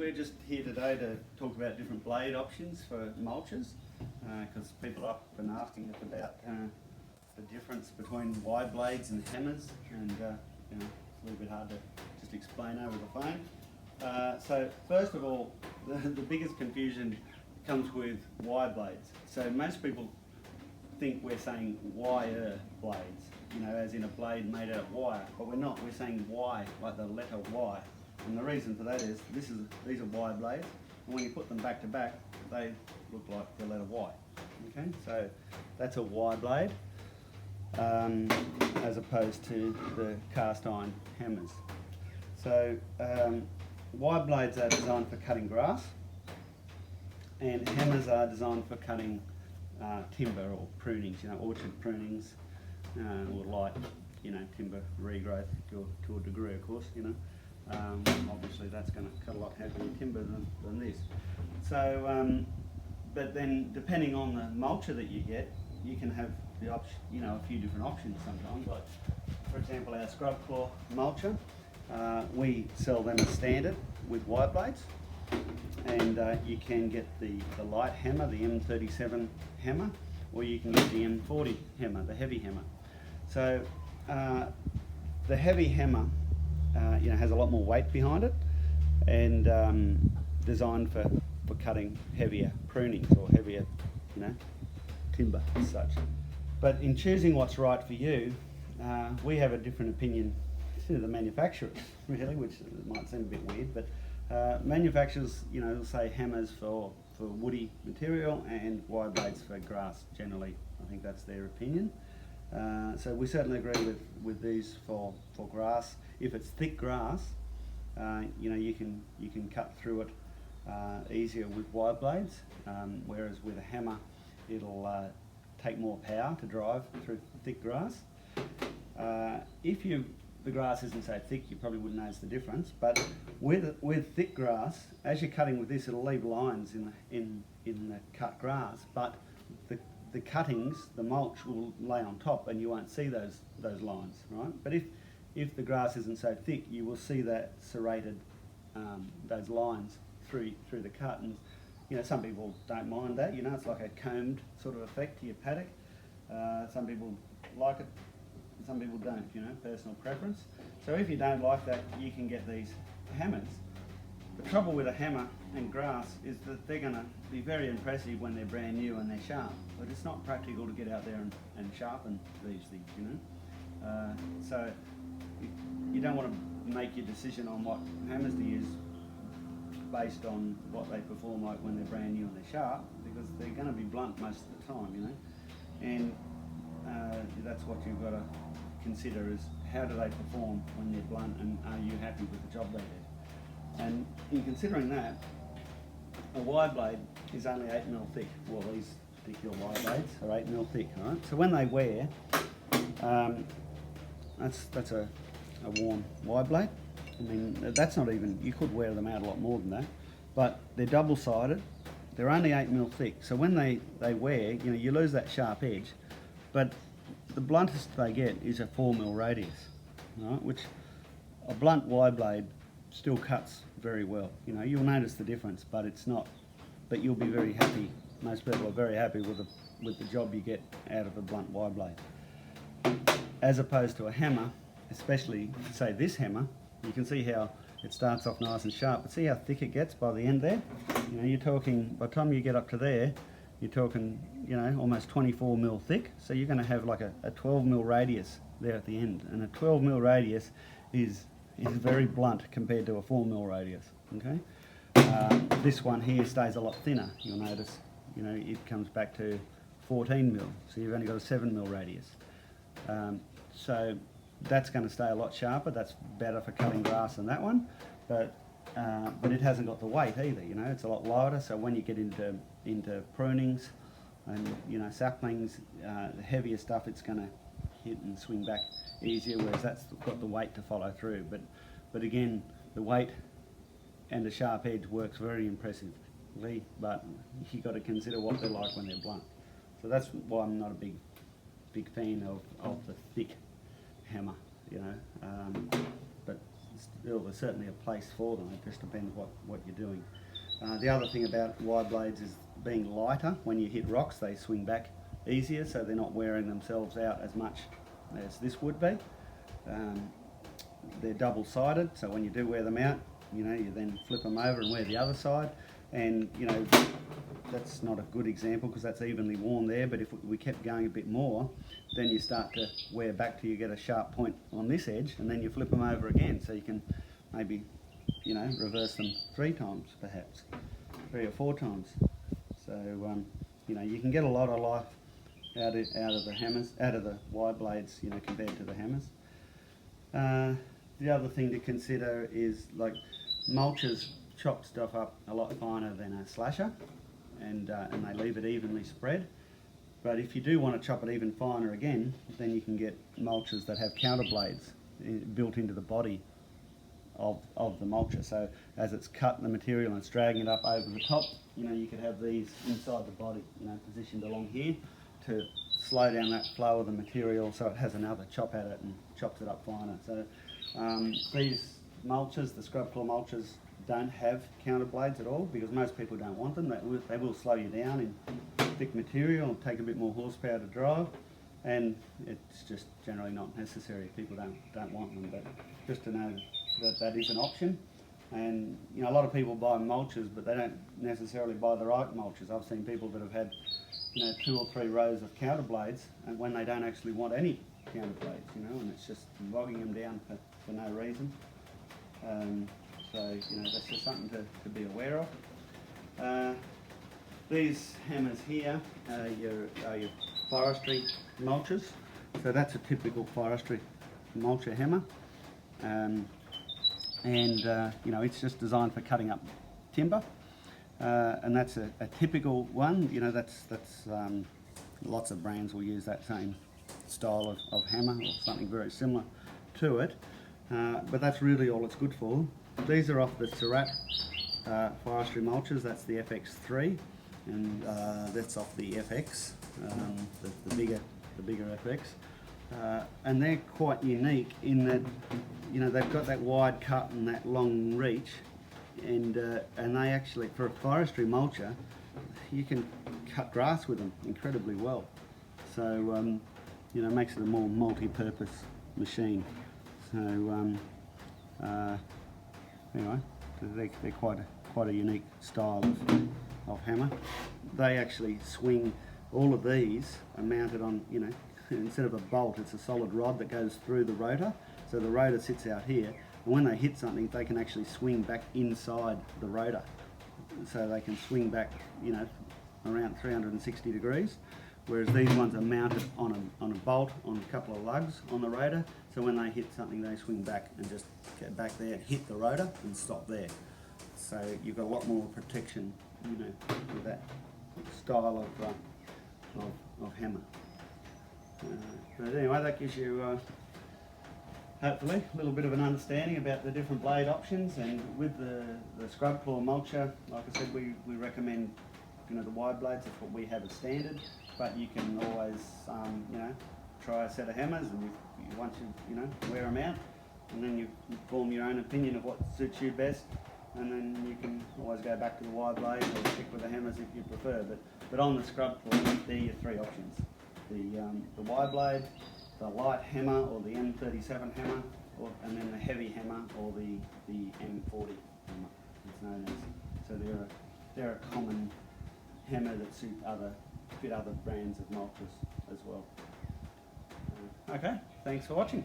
we're just here today to talk about different blade options for mulchers, because people have been asking us about the difference between wide blades and hammers, and it's a little bit hard to just explain over the phone. So first of all, the biggest confusion comes with wire blades. So most people think we're saying wire blades, as in a blade made out of wire, but we're not. We're saying Y, like the letter Y. And the reason for that is these are wire blades, and when you put them back to back, they look like the letter Y. Okay, so that's a wire blade, as opposed to the cast iron hammers. So wire blades are designed for cutting grass, and hammers are designed for cutting timber or prunings, orchard prunings, or light, timber regrowth to a degree, of course, obviously that's going to cut a lot heavier timber than this. So, but then depending on the mulcher that you get, you can have the option, a few different options sometimes. Like, for example, our scrub claw mulcher, we sell them as standard with wire blades, and you can get the light hammer, the M37 hammer, or you can get the M40 hammer, the heavy hammer. So the heavy hammer has a lot more weight behind it, and designed for cutting heavier prunings or heavier timber as such. But in choosing what's right for you, we have a different opinion to the manufacturers, really, which might seem a bit weird, but manufacturers will say hammers for woody material and wire blades for grass generally. I think that's their opinion. So we certainly agree with these for grass. If it's thick grass, you can cut through it easier with wire blades, whereas with a hammer it'll take more power to drive through thick grass. If the grass isn't so thick, you probably wouldn't notice the difference, but with thick grass, as you're cutting with this, it'll leave lines in the cut grass, but the cuttings, the mulch will lay on top and you won't see those lines, right? But if the grass isn't so thick, you will see that serrated, those lines through the cut. And some people don't mind that, it's like a combed sort of effect to your paddock. Some people like it, some people don't, personal preference. So if you don't like that, you can get these hammers. The trouble with a hammer and grass is that they're going to be very impressive when they're brand new and they're sharp, but it's not practical to get out there and sharpen these things, So you don't want to make your decision on what hammers to use based on what they perform like when they're brand new and they're sharp, because they're going to be blunt most of the time, and that's what you've got to consider, is how do they perform when they're blunt, and are you happy with the job they do? And in considering that, a wire blade is only 8mm thick. Well, these particular wire blades are 8mm thick, right? So when they wear, that's a worn wire blade. I mean, that's not even, you could wear them out a lot more than that, but they're double-sided, they're only 8mm thick. So when they wear, you lose that sharp edge, but the bluntest they get is a 4mm radius, right? Which a blunt wire blade still cuts very well. You'll notice the difference, but it's not. But you'll be very happy. Most people are very happy with the job you get out of a blunt wire blade, as opposed to a hammer. Especially, say this hammer, you can see how it starts off nice and sharp, but see how thick it gets by the end there. You're talking, by the time you get up to there, you're talking, almost 24mm thick. So you're going to have like a 12mm radius there at the end, and a 12mm radius is very blunt compared to a 4mm radius. Okay, this one here stays a lot thinner. You'll notice, it comes back to 14mm, so you've only got a 7mm radius. So that's going to stay a lot sharper. That's better for cutting grass than that one, but it hasn't got the weight either. It's a lot lighter. So when you get into prunings and saplings, the heavier stuff, it's going to hit and swing back easier, whereas that's got the weight to follow through. But again, the weight and the sharp edge works very impressively, but you've got to consider what they're like when they're blunt. So that's why I'm not a big fan of the thick hammer, but there's certainly a place for them. It just depends what you're doing. The other thing about wide blades is being lighter. When you hit rocks, they swing back easier, so they're not wearing themselves out as much as this would be. They're double-sided, so when you do wear them out, you then flip them over and wear the other side. And that's not a good example because that's evenly worn there, but if we kept going a bit more, then you start to wear back till you get a sharp point on this edge, and then you flip them over again, so you can maybe reverse them 3 times perhaps, 3 or 4 times. So you can get a lot of life out of the hammers, out of the wide blades, compared to the hammers. The other thing to consider is like mulchers chop stuff up a lot finer than a slasher, and they leave it evenly spread. But if you do want to chop it even finer again, then you can get mulchers that have counter blades built into the body of the mulcher. So as it's cut the material and it's dragging it up over the top, you could have these inside the body, positioned along here to slow down that flow of the material, so it has another chop at it and chops it up finer. So these mulchers, the scrub claw mulchers, don't have counter blades at all because most people don't want them. They will slow you down in thick material and take a bit more horsepower to drive, and it's just generally not necessary. People don't want them, but just to know that is an option. And a lot of people buy mulchers, but they don't necessarily buy the right mulchers. I've seen people that have had 2 or 3 rows of counter blades, and when they don't actually want any counter blades, and it's just bogging them down for no reason. So that's just something to be aware of. These hammers here are your forestry mulchers. So that's a typical forestry mulcher hammer, and it's just designed for cutting up timber, and that's a typical one. That's lots of brands will use that same style of hammer or something very similar to it, but that's really all it's good for. These are off the Surat forestry mulchers. That's the FX3, and that's off the FX, the bigger FX, and they're quite unique in that they've got that wide cut and that long reach, and they actually, for a forestry mulcher, you can cut grass with them incredibly well. So makes it a more multi-purpose machine. So anyway, they're quite a unique style of hammer. They actually swing. All of these are mounted on, instead of a bolt, it's a solid rod that goes through the rotor. So the rotor sits out here, and when they hit something, they can actually swing back inside the rotor. So they can swing back, around 360 degrees. Whereas these ones are mounted on a bolt on a couple of lugs on the rotor. So when they hit something, they swing back and just get back there, hit the rotor, and stop there. So you've got a lot more protection, with that style of hammer. But anyway, that gives you hopefully a little bit of an understanding about the different blade options. And with the scrub claw mulcher, like I said, we recommend the wide blades. That's what we have as standard. But you can always try a set of hammers, and once you wear them out, and then you form your own opinion of what suits you best. And then you can always go back to the wide blade or stick with the hammers if you prefer. But on the scrub claw, they're your 3 options: the wide blade, the light hammer or the M37 hammer, and then the heavy hammer or the M40 hammer, it's known as. So they're a common hammer that fit other brands of mulchers as well. Okay, thanks for watching.